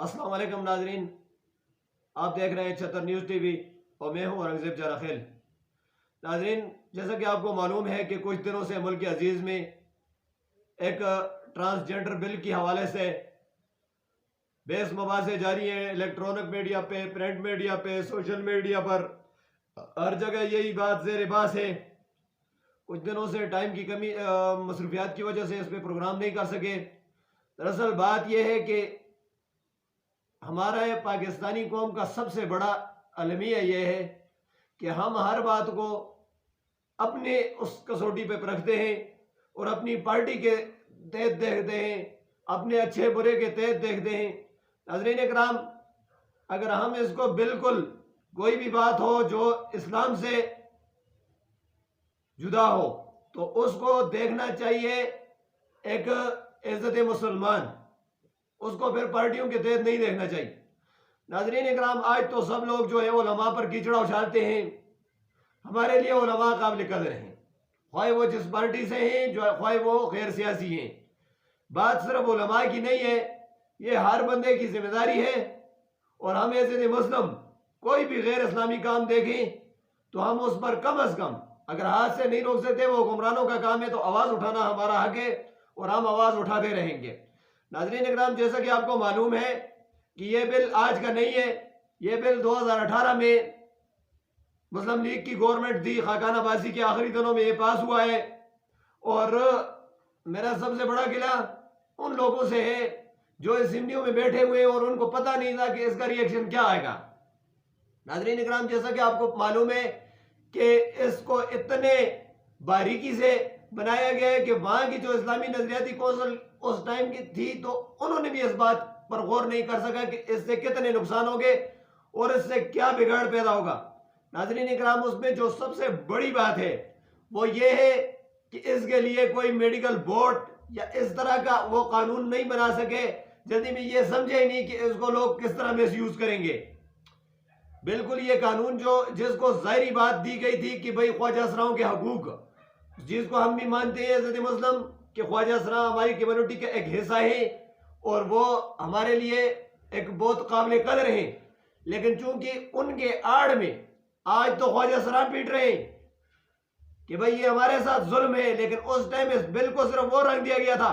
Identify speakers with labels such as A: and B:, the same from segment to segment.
A: अस्सलाम वालेकुम नाजरीन, आप देख रहे हैं छतर न्यूज़ टीवी और मैं हूं औरंगजेब जराखेल। नाजरीन, जैसा कि आपको मालूम है कि कुछ दिनों से मुल्क अजीज़ में एक ट्रांसजेंडर बिल के हवाले से बेस मुबासे जारी है। इलेक्ट्रॉनिक मीडिया पे, प्रिंट मीडिया पे, सोशल मीडिया पर हर जगह यही बात ज़ेर बास है। कुछ दिनों से टाइम की कमी, मसरूफियात की वजह से इस पर प्रोग्राम नहीं कर सके। दरअसल बात यह है कि हमारा पाकिस्तानी कौम का सबसे बड़ा अलमिया यह है कि हम हर बात को अपने उस कसौटी पे रखते हैं और अपनी पार्टी के तहत देखते हैं, अपने अच्छे बुरे के तहत देखते हैं। नाज़रीन इकराम, अगर हम इसको बिल्कुल कोई भी बात हो जो इस्लाम से जुदा हो तो उसको देखना चाहिए एक इज़्ज़त मुसलमान, उसको फिर पार्टियों के तहत नहीं देखना चाहिए। नाज़रीन इकराम, आज तो सब लोग जो है उलमा पर कीचड़ा उछालते हैं। हमारे लिए उलमा काबिल कदर हैं, ख्वाह वो जिस पार्टी से हैं, जो ख्वाह वो गैर सियासी हैं। बात सिर्फ उलमा की नहीं है, ये हर बंदे की जिम्मेदारी है। और हम ऐसे मुस्लिम कोई भी गैर इस्लामी काम देखें तो हम उस पर कम अज कम, अगर हाथ से नहीं रोक सकते, वो हुक्मरानों का काम है, तो आवाज़ उठाना हमारा हक है और हम आवाज़ उठाते रहेंगे। नाज़रीन इकराम, जैसा कि आपको मालूम है कि ये बिल आज का नहीं है। ये बिल 2018 में मुस्लिम लीग की गवर्नमेंट थी, खाकाना बाजी के आखिरी दिनों में ये पास हुआ है। और मेरा सबसे बड़ा गिला उन लोगों से है जो असेंबलियों में बैठे हुए हैं और उनको पता नहीं था कि इसका रिएक्शन क्या आएगा। नाज़रीन इकराम, जैसा कि आपको मालूम है कि इसको इतने बारीकी से बनाया गया है कि वहां की जो इस्लामी नजरियाती कौंसिल उस टाइम की थी, तो उन्होंने भी इस बात पर गौर नहीं कर सका कि इससे कितने नुकसान होंगे और इससे क्या बिगाड़ पैदा होगा। नाज़रीन इकराम, उसमें जो सबसे बड़ी बात है वो ये है कि इसके लिए कोई मेडिकल बोर्ड या इस तरह का वो कानून नहीं बना सके, जल्दी में ये समझे ही नहीं कि इसको लोग किस तरह मिस यूज करेंगे। बिल्कुल ये कानून जो जिसको जाहिरी बात दी गई थी कि भाई ख्वाजा असराओं के हकूक, जिसको हम भी मानते हैं इज़्ज़त मुस्लिम कि ख्वाजा असरा हमारी कम्युनिटी का एक हिस्सा है और वो हमारे लिए एक बहुत काबिल कदर है, लेकिन चूंकि उनके आड़ में आज तो ख्वाजा असरा पीट रहे हैं कि भाई ये हमारे साथ जुल्म है, लेकिन उस टाइम इस बिल को सिर्फ वो रंग दिया गया था।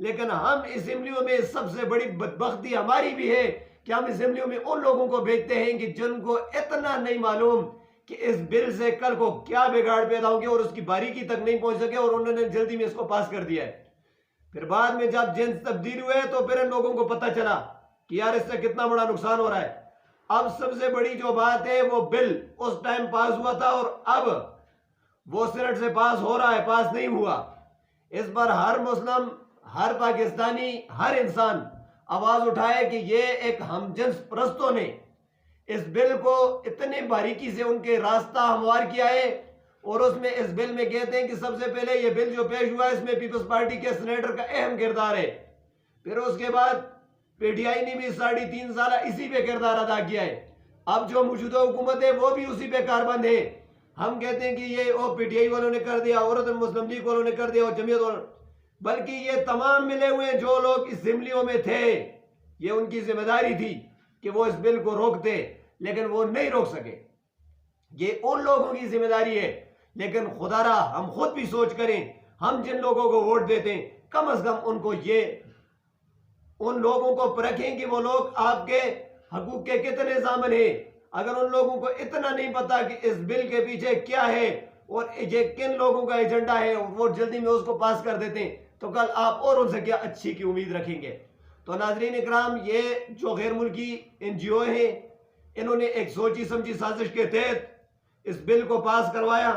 A: लेकिन हम असेंबलियों में सबसे बड़ी बदबख्ती हमारी भी है कि हम असेंबलियों में उन लोगों को भेजते हैं कि जिनको इतना नहीं मालूम कि इस बिल से कल को क्या बिगाड़ पैदा होंगे और उसकी बारीकी तक नहीं पहुंच सके और उन्होंने जल्दी में इसको पास कर दिया है। फिर बाद में जब जिन्स तब्दील हुए तो फिर इन लोगों को पता चला कि यार इससे कितना बड़ा नुकसान हो रहा है। अब सबसे बड़ी जो बात है, वो बिल उस टाइम पास हुआ था और अब वो सेनेट से पास हो रहा है, पास नहीं हुआ। इस पर हर मुस्लिम, हर पाकिस्तानी, हर इंसान आवाज उठाए कि ये एक हमजिन्स परस्तों ने इस बिल को इतने बारीकी से उनके रास्ता हमवार किया है। और उसमें इस बिल में कहते हैं कि सबसे पहले ये बिल जो पेश हुआ है इसमें पीपल्स पार्टी के सेनेटर का अहम किरदार है। फिर उसके बाद पीटीआई ने भी 3.5 साल इसी पे किरदार अदा किया है। अब जो मौजूदा हुकूमत है वो भी उसी पे कारबंद है। हम कहते हैं कि ये पीटीआई वालों ने कर दिया, औरत मुस्लिम लीग वालों ने कर दिया और जमीयत वालों, बल्कि ये तमाम मिले हुए जो लोग असेंबलियों में थे, ये उनकी जिम्मेदारी थी कि वो इस बिल को रोकते, लेकिन वो नहीं रोक सके। ये उन लोगों की जिम्मेदारी है, लेकिन खुदारा हम खुद भी सोच करें, हम जिन लोगों को वोट देते हैं कम से कम उनको ये उन लोगों को परखें कि वो लोग आपके हकूक के कितने जामिन है। अगर उन लोगों को इतना नहीं पता कि इस बिल के पीछे क्या है और ये किन लोगों का एजेंडा है, वो जल्दी में उसको पास कर देते हैं, तो कल आप और उनसे क्या अच्छी की उम्मीद रखेंगे। तो नाजरीन इकराम, ये जो गैर मुल्की एनजीओ है, इन्होंने एक सोची समझी साजिश के तहत इस बिल को पास करवाया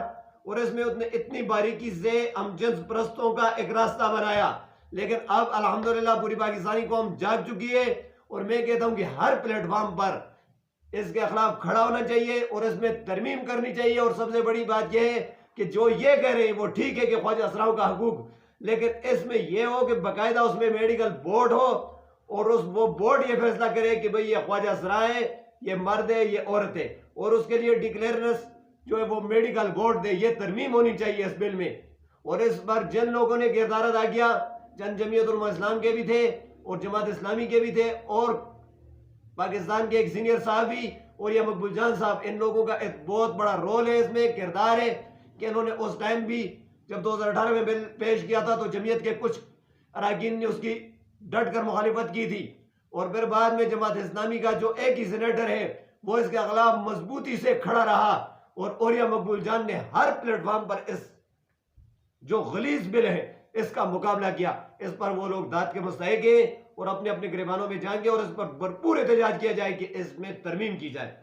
A: और इसमें उतने इतनी बारीकी से हम जिन्स परस्तों का एक रास्ता बनाया। लेकिन अब अल्हम्दुलिल्लाह पूरी पाकिस्तानी कौम जाग चुकी है और मैं कहता हूं कि हर प्लेटफॉर्म पर इसके खिलाफ खड़ा होना चाहिए और इसमें तरमीम करनी चाहिए। और सबसे बड़ी बात यह है कि जो ये कह रहे हैं वो ठीक है कि ख्वाजा असराओं का हकूक, लेकिन इसमें यह हो कि बाकायदा उसमें मेडिकल बोर्ड हो और वो बोर्ड ये फैसला करे कि भाई ये ख्वाजा असरा है, ये मर्द है, ये औरत है, और उसके लिए डिक्लेयरेंस जो है वो मेडिकल बोर्ड दे। ये तरमीम होनी चाहिए इस बिल में। और इस पर जिन लोगों ने किरदार अदा किया, जन जमीयत उलमा इस्लाम के भी थे और जमात इस्लामी के भी थे और पाकिस्तान के एक सीनियर साहबी और या मकबूल जान साहब, इन लोगों का एक बहुत बड़ा रोल है इसमें, किरदार है कि इन्होंने उस टाइम भी जब 2018 में बिल पेश किया था तो जमीयत के कुछ अरकान ने उसकी डट कर मुखालिफत की थी, और फिर बाद में जमात इस्लामी का जो एक ही सेनेटर है वो इसके खिलाफ मजबूती से खड़ा रहा, और ओरिया मकबूल जान ने हर प्लेटफॉर्म पर इस जो गलीज बिल है इसका मुकाबला किया। इस पर वो लोग दाद के मुस्तहिक हैं और अपने अपने गिरबानों में जाएंगे और इस पर भरपूर एहतजाज किया जाए कि इसमें तरमीम की जाए।